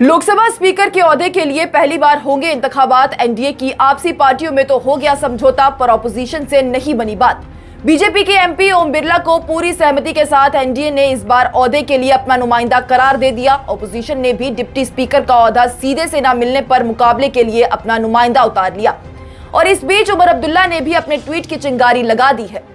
Lok Sabha speaker के ओहदे के लिए पहली बार होंगे इंतखाबात। एनडीए की आपसी पार्टियों में तो हो गया समझौता, पर ऑपोजिशन से नहीं बनी बात। बीजेपी के एमपी ओम बिरला को पूरी सहमति के साथ एनडीए ने इस बार ओहदे के लिए अपना नुमाइंदा करार दे दिया। ऑपोजिशन ने भी डिप्टी स्पीकर का ओहदा सीधे से न मिलने पर मुकाबले के लिए अपना नुमाइंदा उतार लिया। और इस बीच उमर अब्दुल्ला ने भी अपने ट्वीट की चिंगारी लगा दी है।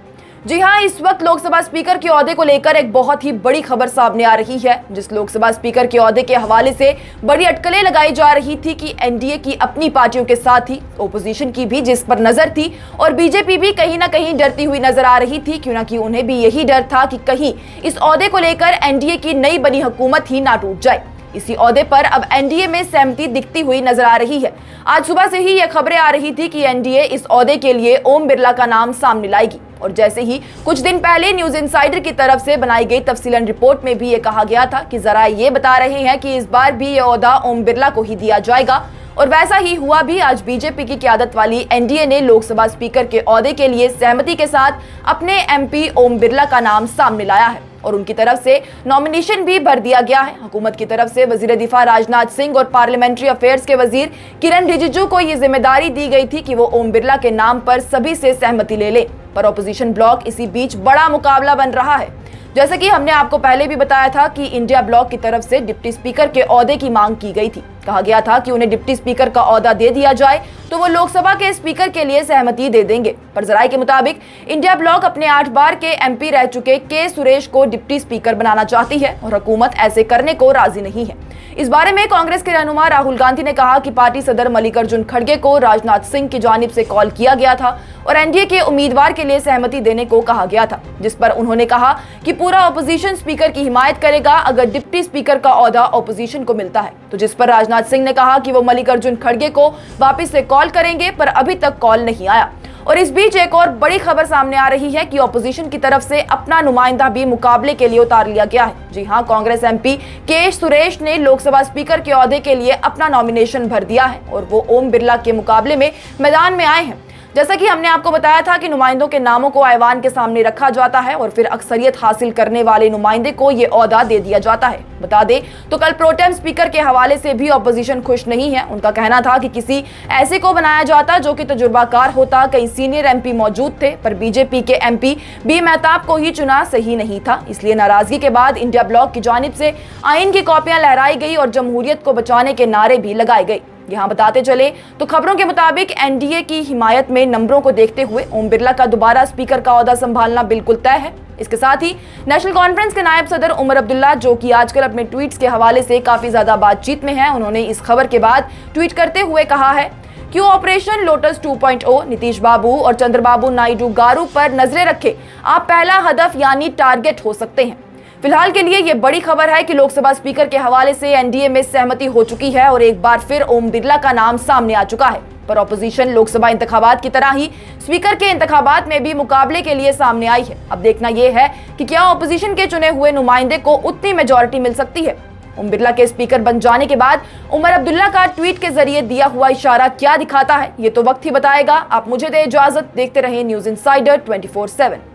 जी हां, इस वक्त लोकसभा स्पीकर के ओहदे को लेकर एक बहुत ही बड़ी खबर सामने आ रही है। जिस लोकसभा स्पीकर के ओहदे के हवाले से बड़ी अटकलें लगाई जा रही थी कि एनडीए की अपनी पार्टियों के साथ ही ओपोजिशन की भी जिस पर नजर थी, और बीजेपी भी कहीं ना कहीं डरती हुई नजर आ रही थी, क्यों ना कि उन्हें भी यही डर था कि कहीं इस ओहदे को लेकर एनडीए की नई बनी हुकूमत ही ना टूट जाए। इसी ओहदे पर अब एनडीए में सहमति दिखती हुई नजर आ रही है। आज सुबह से ही यह खबरें आ रही थी कि एनडीए इस ओहदे के लिए ओम बिरला का नाम सामने लाएगी। और जैसे ही कुछ दिन पहले न्यूज इनसाइडर की तरफ से बनाई गई तफसीलन रिपोर्ट में भी ये कहा गया था कि जरा ये बता रहे हैं कि इस बार भी ये ओहदा ओम बिरला को ही दिया जाएगा, और वैसा ही हुआ भी। आज बीजेपी की क़यादत वाली एनडीए ने लोकसभा स्पीकर के ओहदे के लिए सहमति के साथ अपने एमपी ओम बिरला का नाम सामने लाया है, और उनकी तरफ से नॉमिनेशन भी भर दिया गया है। हुकूमत की तरफ से वजीर दिफा राजनाथ सिंह और पार्लियामेंट्री अफेयर्स के वजीर किरण रिजिजू को ये जिम्मेदारी दी गई थी कि वो ओम बिरला के नाम पर सभी से सहमति ले लें, पर ऑपोजिशन ब्लॉक इसी बीच बड़ा मुकाबला बन रहा है। जैसे कि हमने आपको पहले भी बताया था कि इंडिया ब्लॉक की तरफ से डिप्टी स्पीकर के ओहदे की मांग की गई थी। कहा गया था कि उन्हें डिप्टी स्पीकर का ओहदा दे दिया जाए तो वो लोकसभा के स्पीकर के लिए सहमति दे देंगे। पर जराये के मुताबिक इंडिया ब्लॉक अपने 8 बार के एमपी रह चुके के सुरेश को डिप्टी स्पीकर बनाना चाहती है, और हुकूमत ऐसे करने को राजी नहीं है। इस बारे में कांग्रेस के रहनुमा राहुल गांधी ने कहा कि पार्टी सदर मल्लिकार्जुन खड़गे को राजनाथ सिंह की जानिब से कॉल किया गया था और एनडीए के उम्मीदवार के लिए सहमति देने को कहा गया था, जिस पर उन्होंने कहा कि पूरा ऑपोजिशन स्पीकर की हिमायत करेगा अगर डिप्टी स्पीकर का ओहदा ऑपोजिशन को मिलता है। तो जिस पर राजनाथ सिंह ने कहा कि वो मल्लिकार्जुन खड़गे को वापस से कॉल करेंगे, पर अभी तक कॉल नहीं आया। और इस बीच एक और बड़ी खबर सामने आ रही है कि ऑपोजिशन की तरफ से अपना नुमाइंदा भी मुकाबले के लिए उतार लिया गया है। जी हां, कांग्रेस एमपी के सुरेश ने लोकसभा स्पीकर के ओहदे के लिए अपना नॉमिनेशन भर दिया है, और वो ओम बिरला के मुकाबले में मैदान में आए हैं। जैसा कि हमने आपको बताया था कि नुमाइंदों के नामों को ऐवान के सामने रखा जाता है और फिर अक्सरियत हासिल करने वाले नुमाइंदे को ये ओहदा दे दिया जाता है। बता दें तो कल प्रोटेम स्पीकर के हवाले से भी ऑपोजिशन खुश नहीं है। उनका कहना था कि किसी ऐसे को बनाया जाता जो कि तजुर्बाकार होता। कई सीनियर एमपी मौजूद थे, पर बीजेपी के एमपी बी मेहताब को ही चुना सही नहीं था। इसलिए नाराजगी के बाद इंडिया ब्लॉक की जानिब से आइन की कॉपियां लहराई गई और जमहूरियत को बचाने के नारे भी लगाए गए। यहाँ बताते चले तो खबरों के मुताबिक एनडीए की हिमायत में नंबरों को देखते हुए ओम बिरला का दोबारा स्पीकर का ओहदा संभालना बिल्कुल तय है। इसके साथ ही नेशनल कॉन्फ्रेंस के नायब सदर उमर अब्दुल्ला, जो कि आजकल अपने ट्वीट्स के हवाले से काफी ज्यादा बातचीत में हैं, उन्होंने इस खबर के बाद ट्वीट करते हुए कहा है, क्यों ऑपरेशन लोटस 2.0 नीतीश बाबू और चंद्रबाबू नायडू गारू पर नजरें रखे, आप पहला हदफ यानी टारगेट हो सकते हैं। फिलहाल के लिए ये बड़ी खबर है कि लोकसभा स्पीकर के हवाले से एनडीए में सहमति हो चुकी है और एक बार फिर ओम बिरला का नाम सामने आ चुका है। पर ऑपोजिशन लोकसभा इंतखाबात की तरह ही स्पीकर के इंतखाबात में भी मुकाबले के लिए सामने आई है। अब देखना यह है कि क्या ऑपोजिशन के चुने हुए नुमाइंदे को उतनी मेजॉरिटी मिल सकती है। ओम बिरला के स्पीकर बन जाने के बाद उमर अब्दुल्ला का ट्वीट के जरिए दिया हुआ इशारा क्या दिखाता है, ये तो वक्त ही बताएगा। आप मुझे दे इजाजत, देखते रहिए न्यूज इनसाइडर 24/7।